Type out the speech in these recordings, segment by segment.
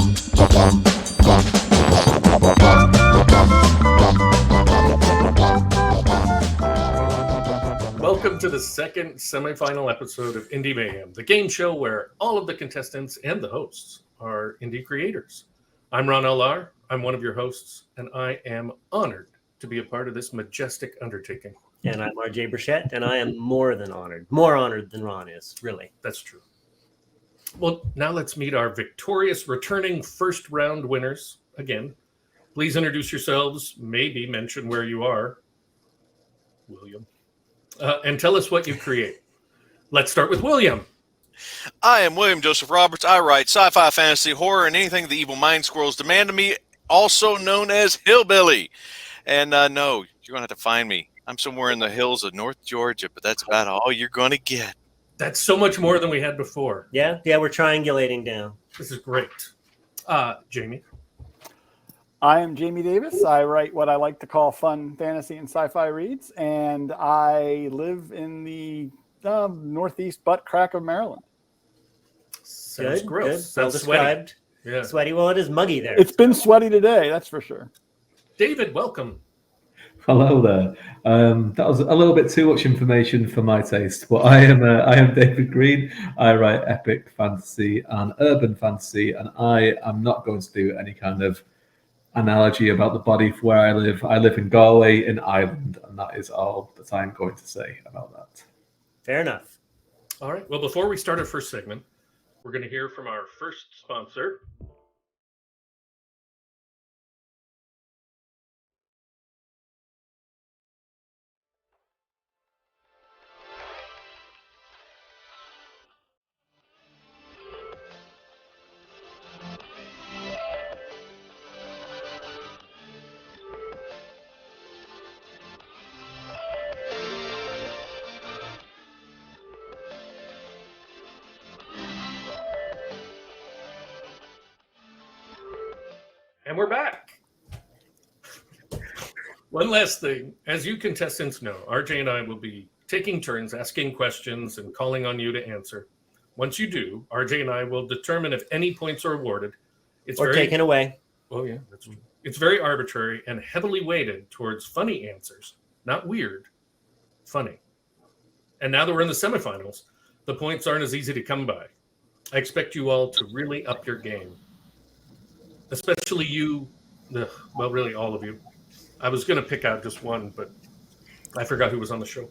Welcome to the second semifinal episode of Indie Mayhem, the game show where all of the contestants and the hosts are indie creators. I'm Ron Lahr. I'm one of your hosts, and I am honored to be a part of this majestic undertaking. And I'm RJ Burchett, and I am more than honored. More honored than Ron is, really. That's true. Well, now let's meet our victorious returning first round winners again. Please introduce yourselves, maybe mention where you are, William, and tell us what you create. Let's start with William. I am William Joseph Roberts. I write sci-fi, fantasy, horror, and anything the evil mind squirrels demand of me, also known as Hillbilly. And no, you're going to have to find me. I'm somewhere in the hills of North Georgia, but that's about all you're going to get. That's so much more than we had before. Yeah, we're triangulating down. This is great. Jamie. I am Jamie Davis. I write what I like to call fun fantasy and sci-fi reads, and I live in the northeast butt crack of Maryland. Sounds Good, gross. good. Sounds Well described. sweaty. Yeah. Sweaty. Well, it is muggy there. It's been sweaty today, that's for sure. David, welcome. Hello there. That was a little bit too much information for my taste, but I am David Green. I write epic fantasy and urban fantasy, and I am not going to do any kind of analogy about the body for where I live. I live in Galway in Ireland, and that is all that I'm going to say about that. Fair enough. All right. Well, before we start our first segment, we're going to hear from our first sponsor. And we're back. One last thing. As you contestants know, RJ and I will be taking turns asking questions and calling on you to answer. Once you do, RJ and I will determine if any points are awarded. It's taken away. Oh, yeah. It's very arbitrary and heavily weighted towards funny answers. Not weird. Funny. And now that we're in the semifinals, the points aren't as easy to come by. I expect you all to really up your game. Especially you, well, really all of you. I was going to pick out just one, but I forgot who was on the show.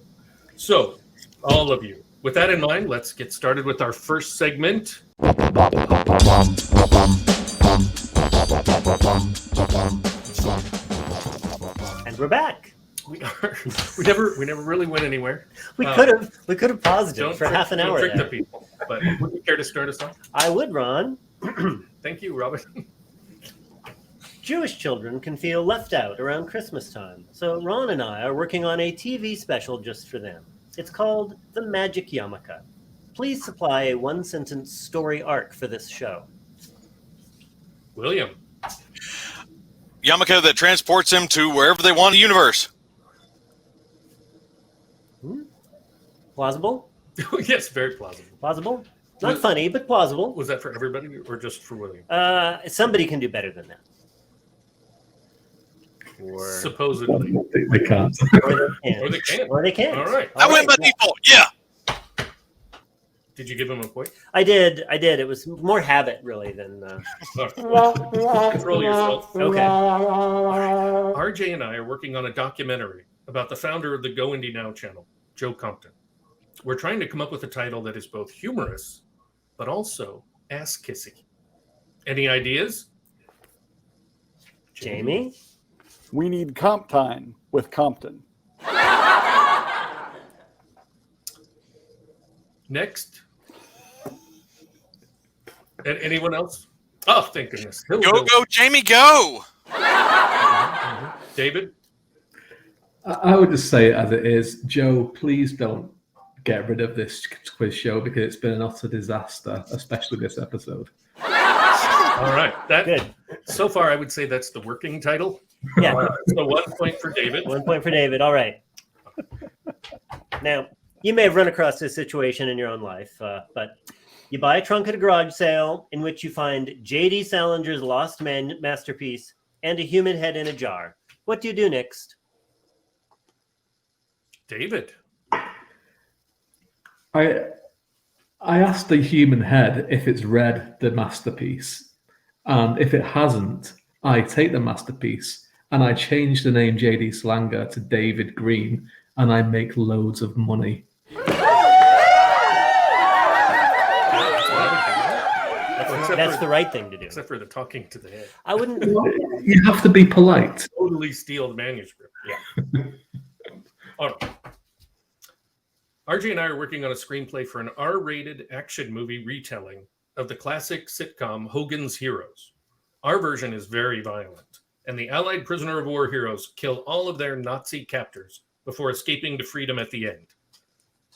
So, all of you. With that in mind, let's get started with our first segment. And we're back. We never really went anywhere. We could have paused it for half an hour. Don't trick the people. But would you care to start us off? I would, Ron. Thank you, Robert. Jewish children can feel left out around Christmas time, so Ron and I are working on a TV special just for them. It's called The Magic Yarmulke. Please supply a one-sentence story arc for this show. William. Yarmulke that transports them to wherever they want in the universe. Plausible? Yes, very plausible. Plausible? Not funny, but plausible. Was that for everybody or just for William? Somebody can do better than that. Supposedly. They can't. Or they can. Or they can. All right. I win by default. Yeah. Did you give him a point? I did. It was more habit, really, than... Control yourself. Okay. RJ and I are working on a documentary about the founder of the GoIndieNow channel, Joe Compton. We're trying to come up with a title that is both humorous, but also ass-kissy. Any ideas? Jamie? We need comp time with Compton. Next. And anyone else? Oh, thank goodness. Go, Jamie, go. David? I would just say it as it is. Joe, please don't get rid of this quiz show because it's been an utter disaster, especially this episode. All right. Good. So far, I would say that's the working title. Yeah. So 1 point for David. 1 point for David. All right. Now, You may have run across this situation in your own life, but you buy a trunk at a garage sale in which you find J.D. Salinger's lost masterpiece and a human head in a jar. What do you do next? David. I asked the human head if it's read the masterpiece, and if it hasn't, I take the masterpiece and I change the name J.D. Salinger to David Green, and I make loads of money. That's the right thing to do. Except for the talking to the head. I wouldn't. You have to be polite. Totally steal the manuscript. Yeah. All right. RJ and I are working on a screenplay for an R-rated action movie retelling of the classic sitcom Hogan's Heroes. Our version is very violent, and the Allied prisoner of war heroes kill all of their Nazi captors before escaping to freedom at the end.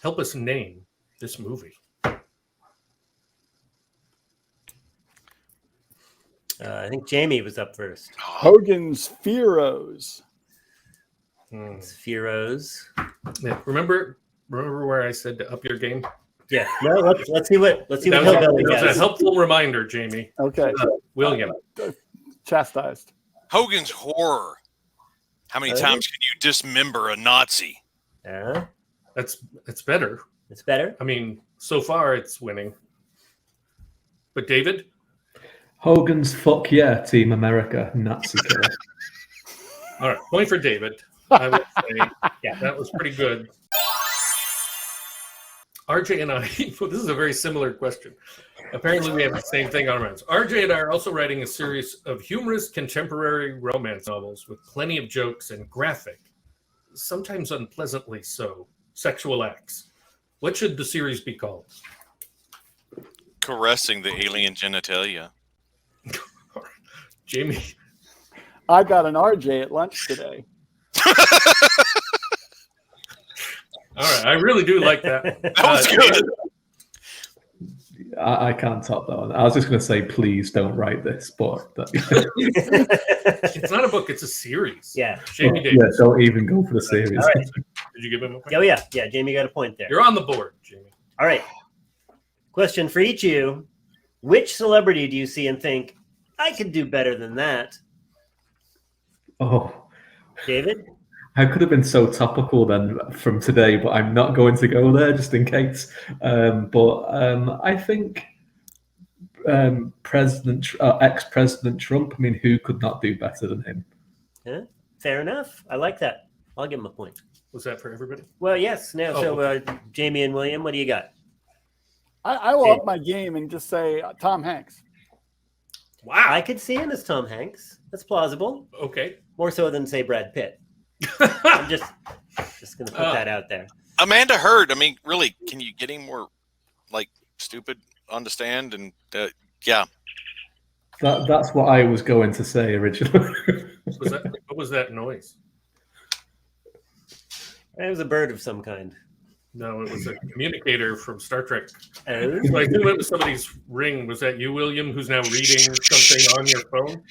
Help us name this movie. I think Jamie was up first. Hogan's Fearos. It's Fearos. Yeah, remember where I said to up your game? Yeah. No, let's see what That Hillbilly was has. a helpful reminder, Jamie. Okay. William. Chastised. Hogan's Horror. How many times can you dismember a Nazi? It's better. It's better. I mean, so far it's winning. But David? Hogan's Fuck Yeah, Team America, Nazi killer. All right, point for David. I would say, yeah, that was pretty good. RJ and I, well, this is a very similar question. Apparently, we have the same thing on our minds. RJ and I are also writing a series of humorous contemporary romance novels with plenty of jokes and graphic, sometimes unpleasantly so, sexual acts. What should the series be called? Caressing the alien genitalia. Jamie. I got an RJ at lunch today. All right, I really do like that. That was good. I can't top that one. I was just going to say, please don't write this, but It's not a book; it's a series. Yeah. Jamie Davis. yeah, don't even go for the series. All right. Did you give him a point? Oh yeah. Jamie got a point there. You're on the board, Jamie. All right. Question for each of you: which celebrity do you see and think I could do better than that? Oh, David. I could have been so topical then from today, but I'm not going to go there just in case. I think ex-President Trump. I mean, who could not do better than him? Yeah, fair enough. I like that. I'll give him a point. Was that for everybody? Well, yes. Now, okay. Jamie and William, what do you got? I will up my game and just say Tom Hanks. Wow. I could see him as Tom Hanks. That's plausible. Okay. More so than, say, Brad Pitt. I'm just going to put that out there. Amanda Heard. I mean, really, can you get any more like stupid on the stand? And yeah, That's what I was going to say originally. What was that noise? It was a bird of some kind. No, it was a communicator from Star Trek. Oh. So I knew it was somebody's ring. Was that you, William, who's now reading something on your phone?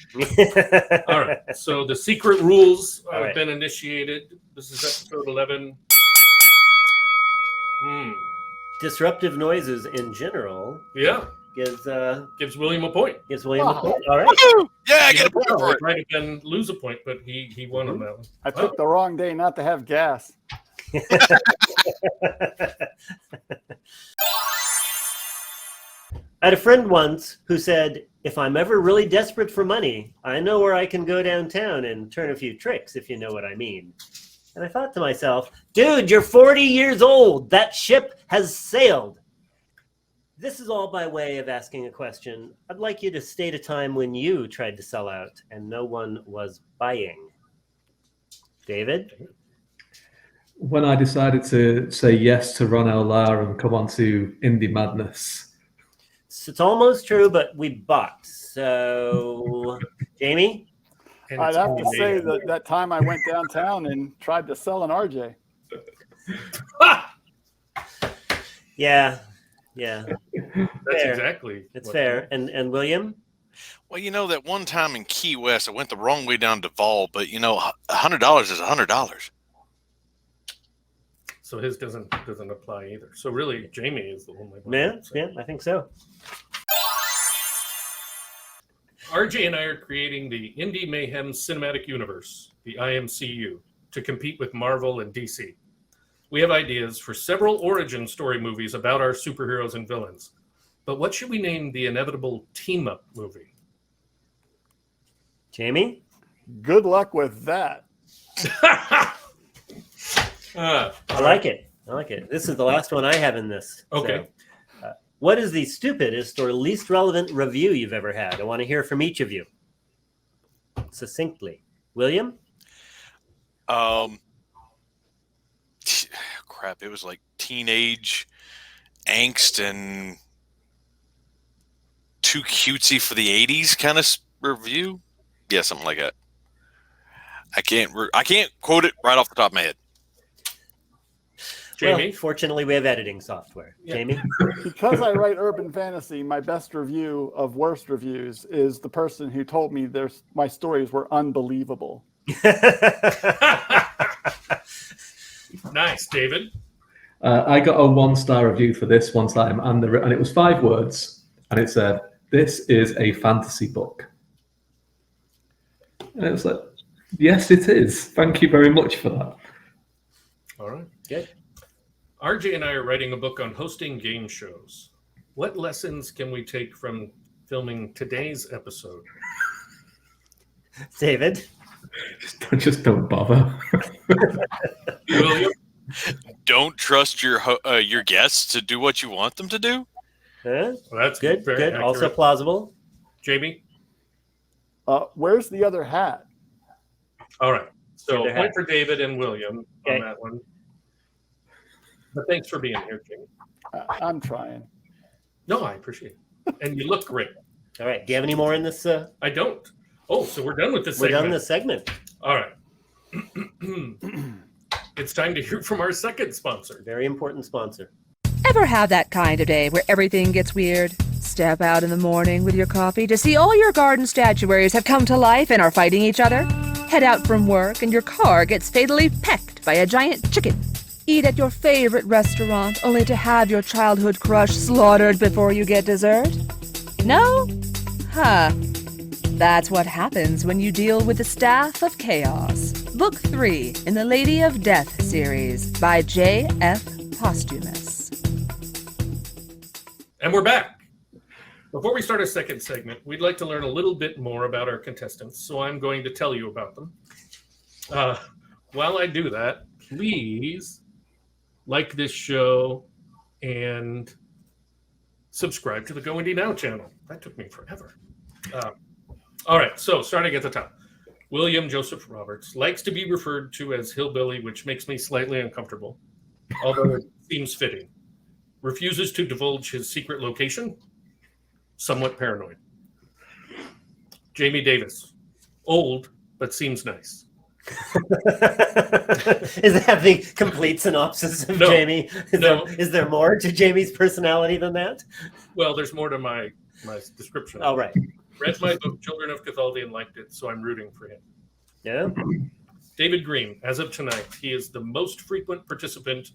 All right. So the secret rules have been initiated. This is episode 11. Disruptive noises in general. Yeah. Gives William a point. William a point. All right. woo-hoo! Yeah, I get a point for it. Might have been lose a point, but he won on that one. I picked the wrong day not to have gas. I had a friend once who said, if I'm ever really desperate for money, I know where I can go downtown and turn a few tricks, if you know what I mean. And I thought to myself, dude, you're 40 years old. That ship has sailed. This is all by way of asking a question. I'd like you to state a time when you tried to sell out and no one was buying. David? When I decided to say yes to Ron L. Lahr and come on to Indie Madness. It's almost true, but we bought. So, Jamie? I'd have to say that time I went downtown and tried to sell an RJ. Yeah. That's fair. exactly. It's fair. And William? Well, that one time in Key West, I went the wrong way down Duval, but $100 is $100. so his doesn't apply either. So really, Jamie is the only one. Yeah, I think so. RJ and I are creating the Indie Mayhem Cinematic Universe, the IMCU, to compete with Marvel and DC. We have ideas for several origin story movies about our superheroes and villains. But what should we name the inevitable team-up movie? Jamie? Good luck with that. I like it. This is the last one I have in this. Okay. So, what is the stupidest or least relevant review you've ever had? I want to hear from each of you. Succinctly. William? Crap, it was like teenage angst and too cutesy for the 80s kind of review. Yeah, something like that. I can't quote it right off the top of my head. Jamie? Well, fortunately, we have editing software. Yeah. Jamie? Because I write urban fantasy, my best review of worst reviews is the person who told me my stories were unbelievable. Nice, David. I got a 1-star review for this one time, and it was 5 words, and it said, "This is a fantasy book." And it was like, yes, it is. Thank you very much for that. All right. Good. RJ and I are writing a book on hosting game shows. What lessons can we take from filming today's episode? David? Just don't bother. William? Don't trust your guests to do what you want them to do. Huh? Well, that's Good. very Good. accurate. Also plausible. Jamie? Where's the other hat? All right. So Other point hat. for David and William Okay. on that one. But thanks for being here, Jamie. I'm trying. No, I appreciate it. And you look great. All right. Do you have any more in this? I don't. Oh, so we're done with this We're segment. done this segment. All right. It's time to hear from our second sponsor. Very important sponsor. Ever have that kind of day where everything gets weird? Step out in the morning with your coffee to see all your garden statuaries have come to life and are fighting each other? Head out from work and your car gets fatally pecked by a giant chicken. Eat at your favorite restaurant only to have your childhood crush slaughtered before you get dessert? No? Huh. That's what happens when you deal with the staff of chaos. Book 3 in the Lady of Death series by J.F. Posthumous. And we're back. Before we start our second segment, we'd like to learn a little bit more about our contestants, so I'm going to tell you about them. While I do that, please like this show and subscribe to the GoIndieNow channel. That took me forever. All right, so starting at the top. William Joseph Roberts likes to be referred to as Hillbilly, which makes me slightly uncomfortable, although it seems fitting. Refuses to divulge his secret location. Somewhat paranoid. Jamie Davis. Old, but seems nice. Is that the complete synopsis of No. Jamie? No. Is there more to Jamie's personality than that? Well, there's more to my description. All right. Read my book, Children of Cathaldi, and liked it, so I'm rooting for him. Yeah. David Green, as of tonight, he is the most frequent participant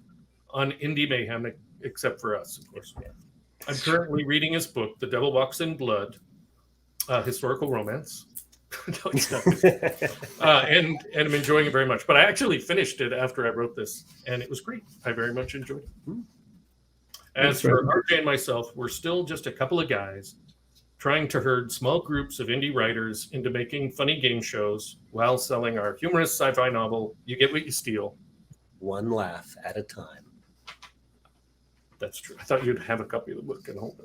on Indie Mayhem, except for us, of course. I'm currently reading his book, The Devil Walks in Blood, historical romance. No, it's not. And I'm enjoying it very much. But I actually finished it after I wrote this, and it was great. I very much enjoyed it. As for RJ and myself, we're still just a couple of guys trying to herd small groups of indie writers into making funny game shows while selling our humorous sci-fi novel, You Get What You Steal. One laugh at a time. That's true. I thought you'd have a copy of the book and hold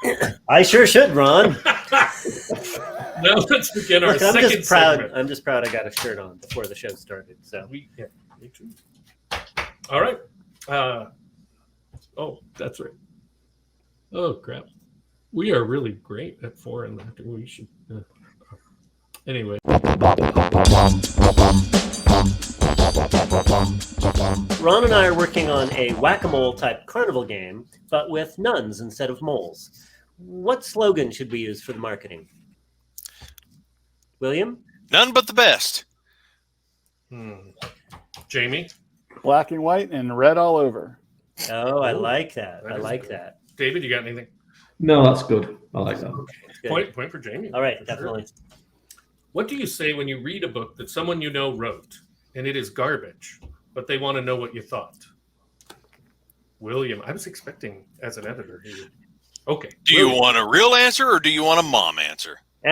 it. I sure should, Ron. Now let's begin our Look, I'm second just proud. segment. I'm just proud I got a shirt on before the show started. So Me too. All right. Oh, that's right. Oh, crap. We are really great at 4 and after. We should. Anyway. Ron and I are working on a whack-a-mole type carnival game, but with nuns instead of moles. What slogan should we use for the marketing? William? None but the best. Jamie? Black and white and red all over. Oh, I like that. That I is like good. that. David, you got anything? No, that's good. I like that. Good. Point for Jamie. All right, for sure. definitely. What do you say when you read a book that someone you know wrote and it is garbage, but they want to know what you thought? William, I was expecting as an editor. Okay. Do you want a real answer or do you want a mom answer? Oh,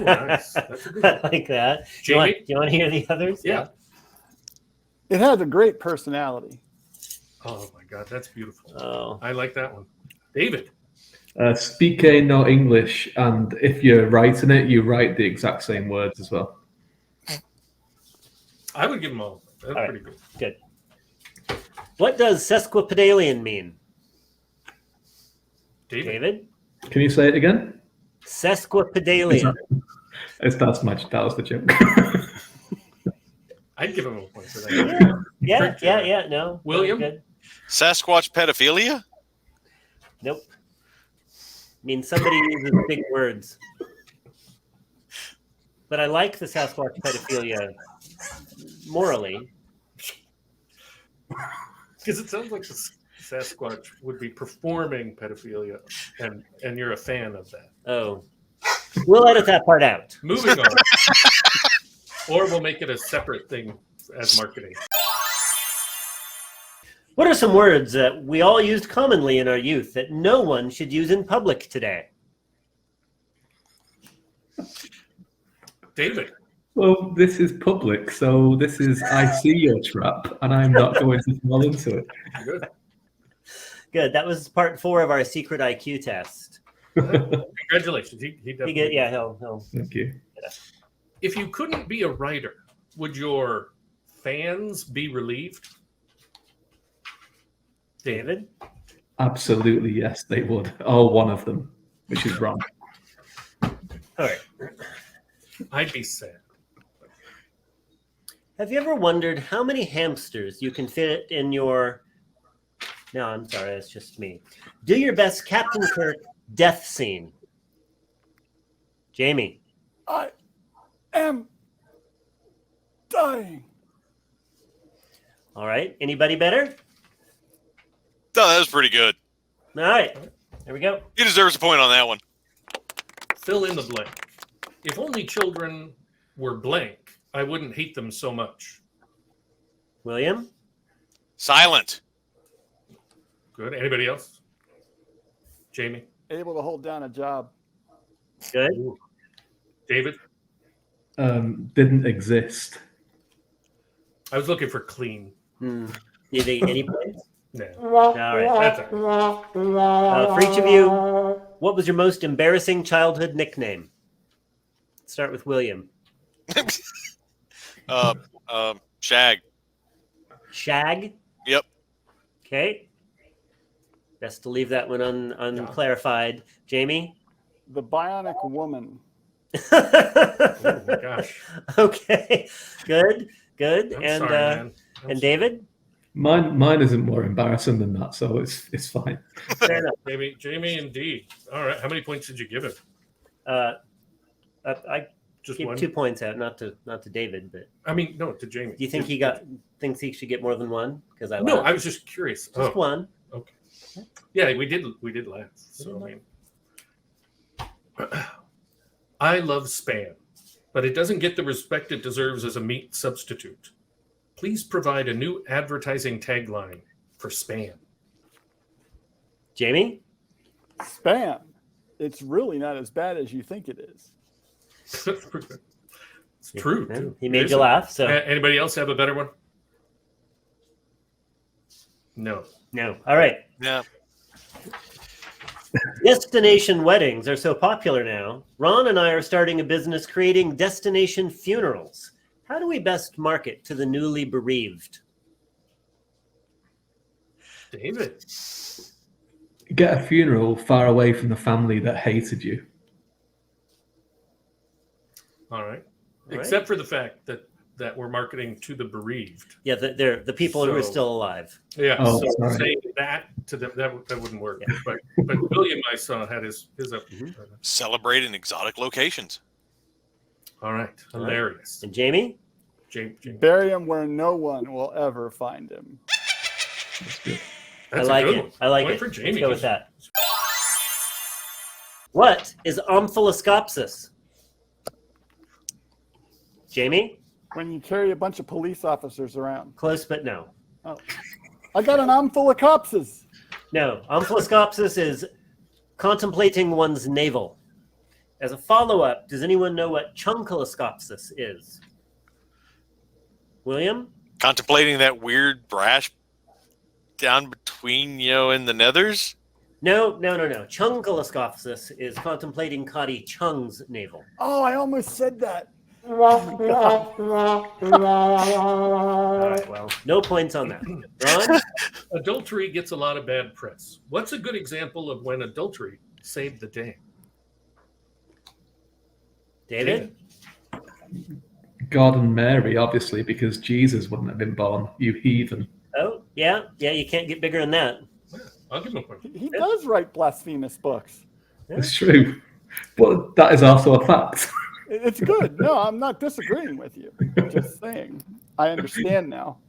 nice. That's a good one. I like that. Do Jamie? you want to hear the others? Yeah. It has a great personality. Oh my God, that's beautiful. Oh. I like that one. David. Speak no English, and if you're writing it, you write the exact same words as well. I would give them all. That's All right. pretty good. Good. What does sesquipedalian mean? David? Can you say it again? Sesquipedalian. That was the joke. I'd give him a point for that. Yeah. No. William? Good. Sasquatch pedophilia? Nope. Means somebody uses big words. But I like the Sasquatch pedophilia morally. Because it sounds like the Sasquatch would be performing pedophilia, and you're a fan of that. Oh. We'll edit that part out. Moving on. Or we'll make it a separate thing as marketing. What are some words that we all used commonly in our youth that no one should use in public today? David. Well, this is public, so this is I see your trap, and I'm not going to fall into it. Good. Good. That was part 4 of our secret IQ test. Congratulations. He definitely. He'll. Thank you. If you couldn't be a writer, would your fans be relieved? David? Absolutely, yes, they would. Or one of them, which is wrong. All right. I'd be sad. Have you ever wondered how many hamsters you can fit in your... No, I'm sorry, that's just me. Do your best Captain Kirk death scene. Jamie. I am dying. All right. Anybody better? Oh, that was pretty good. All right. There we go. He deserves a point on that one. Fill in the blank. If only children were blank, I wouldn't hate them so much. William? Silent. Good. Anybody else? Jamie? Able to hold down a job. Good. Ooh. David? Didn't exist. I was looking for clean. You think any points? No. All right. That's all right. For each of you, what was your most embarrassing childhood nickname? Let's start with William. Shag. Shag? Yep. Okay. Best to leave that one unclarified. Jamie? The Bionic Woman. Oh my gosh. Okay. Good. I'm sorry, man. And David? Mine isn't more embarrassing than that, so it's fine. Fair enough. Jamie, indeed. All right. How many points did you give him? I Just gave one. 2 points out, not to David, but I mean, no, to Jamie. do you think thinks he should get more than one? Because I No, laughed. I was just curious. Just one. Okay. Yeah, we did laugh. So I mean, I love Spam, but it doesn't get the respect it deserves as a meat substitute. Please provide a new advertising tagline for Spam. Jamie? Spam. It's really not as bad as you think it is. It's true. Yeah, too. he It made is. you laugh. So Anybody else have a better one? No. no. All right. Yeah. Destination weddings are so popular now. Ron and I are starting a business creating destination funerals. How do we best market to the newly bereaved? David. Get a funeral far away from the family that hated you. All right. All right. Except for the fact that we're marketing to the bereaved. Yeah, they're the people who are So- still alive. Yeah. Oh, so sorry. saying that to them that wouldn't work. Yeah. But William, I saw, had his up. Celebrate in exotic locations. All right. Hilarious. And Jamie? Jamie. Bury him where no one will ever find him. That's good. That's I like a good it. one. I like Point it. for Let's Jamie. go with that. What is omphiloscopsis? Jamie? When you carry a bunch of police officers around. Close, but no. Oh. I got an arm full of copses. No, omphiloscopsis is contemplating one's navel. As a follow-up, does anyone know what chunkiloscopsis is? William? Contemplating that weird brash down between, in the nethers? No. Chunkiloscopsis is contemplating Cotty Chung's navel. Oh, I almost said that. All right, well, no points on that. Ron? Adultery gets a lot of bad press. What's a good example of when adultery saved the day? David? God and Mary, obviously, because Jesus wouldn't have been born, you heathen. Oh, yeah, you can't get bigger than that. I'll give him a point. He does write blasphemous books. It's true. But that is also a fact. It's good. No, I'm not disagreeing with you. Just saying. I understand now.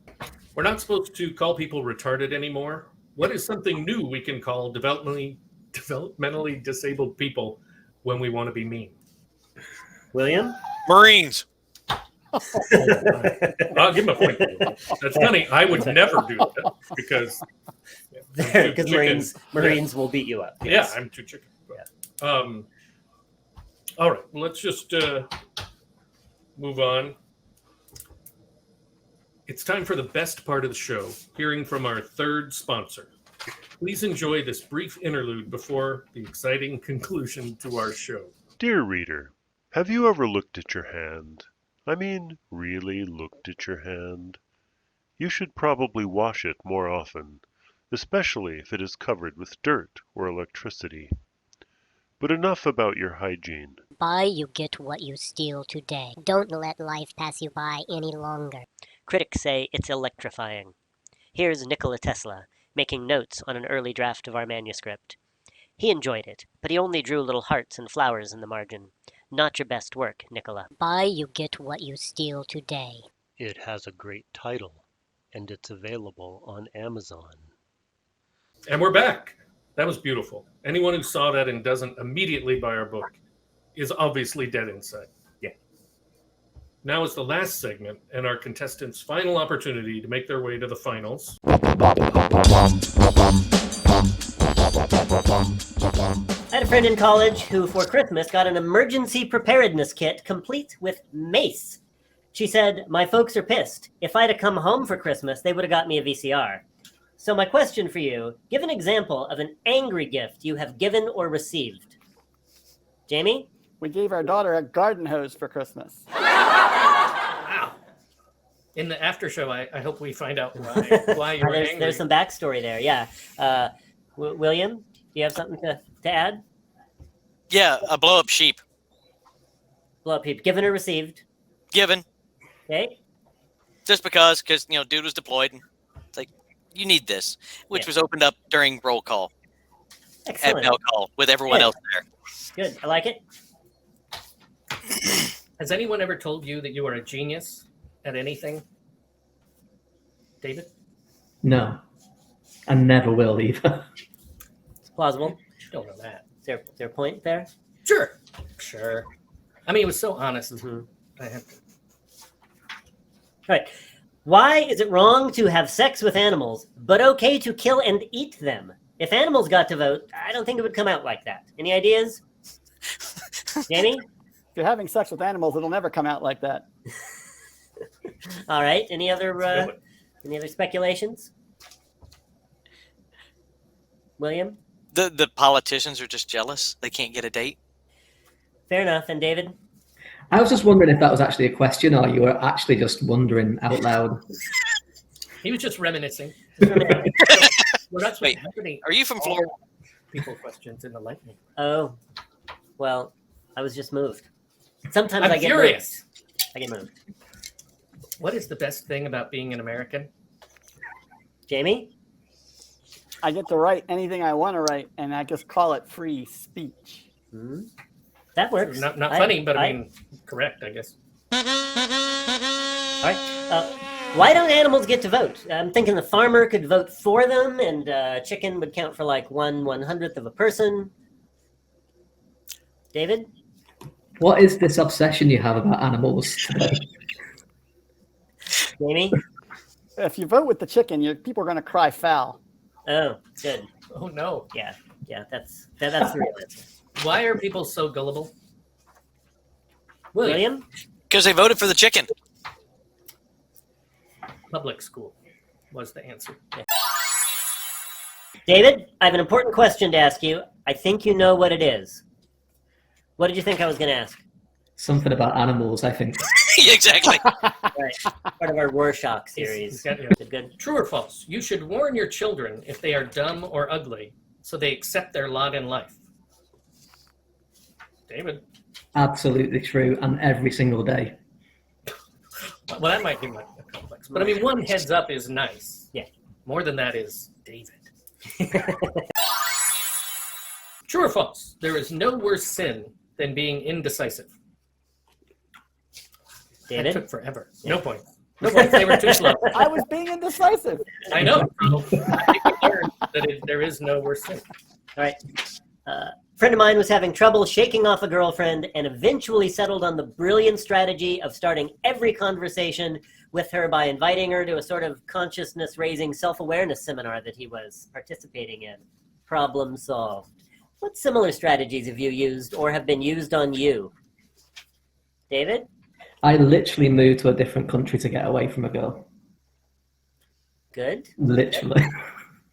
We're not supposed to call people retarded anymore. What is something new we can call developmentally disabled people when we want to be mean? William? Marines. I'll give him a point. That's funny. I would never do that because Marines will beat you up. Yeah, Yes. I'm too chicken. But, all right, let's just move on. It's time for the best part of the show, hearing from our third sponsor. Please enjoy this brief interlude before the exciting conclusion to our show. Dear reader, have you ever looked at your hand? I mean, really looked at your hand? You should probably wash it more often, especially if it is covered with dirt or electricity. But enough about your hygiene. Buy, you get what you steal today. Don't let life pass you by any longer. Critics say it's electrifying. Here's Nikola Tesla making notes on an early draft of our manuscript. He enjoyed it, but he only drew little hearts and flowers in the margin. Not your best work, Nikola. Buy, you get what you steal today. It has a great title, and it's available on Amazon. And we're back. That was beautiful. Anyone who saw that and doesn't immediately buy our book is obviously dead inside. Yeah. Now is the last segment and our contestants' final opportunity to make their way to the finals. I had a friend in college who, for Christmas, got an emergency preparedness kit complete with mace. She said, "My folks are pissed. If I'd have come home for Christmas, they would have got me a VCR." So my question for you, give an example of an angry gift you have given or received. Jamie? We gave our daughter a garden hose for Christmas. Wow. In the after show, I hope we find out why you were angry. There's some backstory there, yeah. William, do you have something to add? Yeah, a blow-up sheep. Blow up heap. Given or received? Given. Okay. Just because dude was deployed. And it's like, you need this, which was opened up during roll call. Excellent. At bell call with everyone else there. Good. I like it. Has anyone ever told you that you are a genius at anything? David? No. I never will either. It's plausible. You don't know that. Is there a point there? Sure. I mean, it was so honest. I have to. All right. Why is it wrong to have sex with animals, but okay to kill and eat them? If animals got to vote, I don't think it would come out like that. Any ideas? Jamie? If you're having sex with animals, it'll never come out like that. All right. Any other speculations? William? The politicians are just jealous. They can't get a date. Fair enough. And David? I was just wondering if that was actually a question or you were actually just wondering out loud. He was just reminiscing. Well, that's Wait, are you from Florida? People questions in the lightning. Oh, well, I was just moved. Sometimes I'm I get furious. moved. I get moved. What is the best thing about being an American? Jamie? I get to write anything I want to write, and I just call it free speech. Mm-hmm. That works. Not funny, but I mean, correct, I guess. All right. Why don't animals get to vote? I'm thinking the farmer could vote for them, and chicken would count for like 1/100th of a person. David? What is this obsession you have about animals today? Jamie? If you vote with the chicken, people are going to cry foul. Oh, good. Oh no. Yeah, that's the real answer. Why are people so gullible? William? Because they voted for the chicken. Public school was the answer. Yeah. David, I have an important question to ask you. I think you know what it is. What did you think I was going to ask? Something about animals, I think. Exactly. Right. Part of our Rorschach series. Good. True or false? You should warn your children if they are dumb or ugly, so they accept their lot in life. David? Absolutely true, and every single day. Well, that might be like a complex. But I mean, one heads up is nice. Yeah. More than that is David. True or false? There is no worse sin than being indecisive. David? That took forever. Yeah. No points. No points. They were too slow. I was being indecisive. I know. I think we learned that there is no worse sin. All right. A friend of mine was having trouble shaking off a girlfriend and eventually settled on the brilliant strategy of starting every conversation with her by inviting her to a sort of consciousness-raising self-awareness seminar that he was participating in. Problem solved. What similar strategies have you used or have been used on you? David? I literally moved to a different country to get away from a girl. Good. Literally.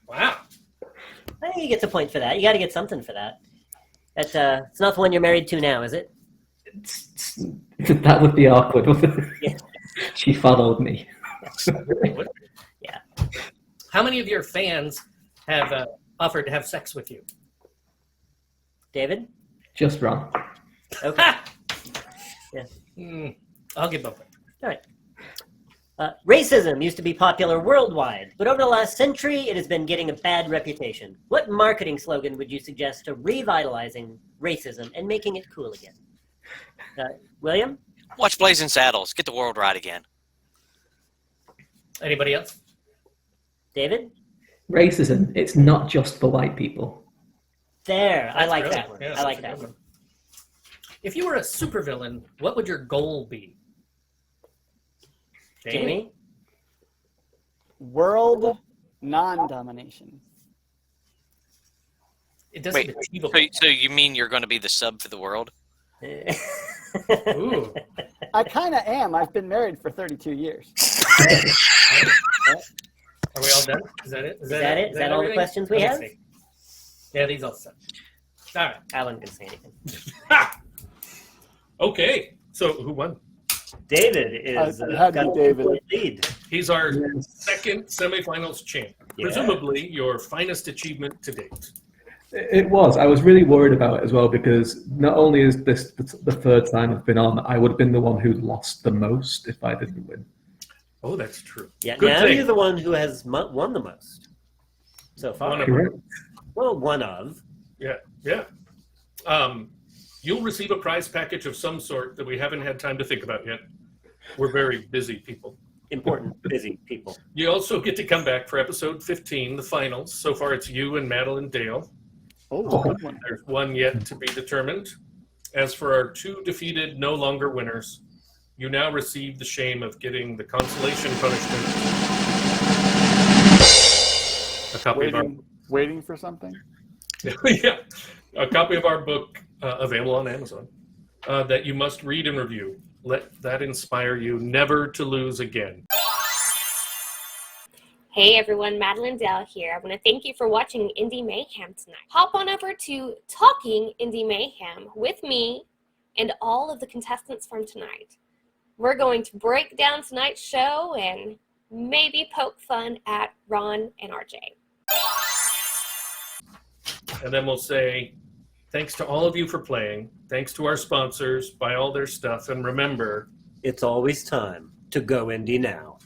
Wow. I think you get a point for that. You got to get something for that. It's not the one you're married to now, is it? That would be awkward, wouldn't it? Yeah. She followed me. Yeah. How many of your fans have offered to have sex with you? David? Just Ron. Okay. Yeah. I'll give both. All right. Racism used to be popular worldwide, but over the last century, it has been getting a bad reputation. What marketing slogan would you suggest to revitalizing racism and making it cool again? William? Watch Blazing Saddles. Get the world right again. Anybody else? David? Racism, it's not just for white people. There. I like really that one. Yeah, I like that's a that good one. If you were a supervillain, what would your goal be? Jamie? World non-domination. It doesn't Wait, achievable. so you mean you're going to be the sub for the world? Ooh. I kind of am. I've been married for 32 years. Are we all done? Is that it? Is that it? Is that all the everything? questions we have? See. Yeah, these all set. All right. I wasn't going to say anything. Okay, so who won? David is It had to got be David. a lead. He's our second semifinals champ. Yeah. Presumably your finest achievement to date. It was. I was really worried about it as well because not only is this the third time I've been on, I would have been the one who lost the most if I didn't win. Oh, that's true. Yeah, Good now thing. you're the one who has won the most so far. One of Correct. Well, one of. Yeah. You'll receive a prize package of some sort that we haven't had time to think about yet. We're very busy people. Important, busy people. You also get to come back for episode 15, the finals. So far, it's you and Madilynn Dale. Oh, good one. There's one yet to be determined. As for our two defeated, no longer winners, you now receive the shame of getting the consolation punishment. A copy of our Waiting for something? yeah, a copy of our book available on Amazon that you must read and review. Let that inspire you never to lose again. Hey everyone, Madilynn Dale here. I want to thank you for watching Indie Mayhem tonight. Hop on over to Talking Indie Mayhem with me and all of the contestants from tonight. We're going to break down tonight's show and maybe poke fun at Ron and RJ. And then we'll say, thanks to all of you for playing. Thanks to our sponsors, buy all their stuff. And remember, it's always time to go indie now.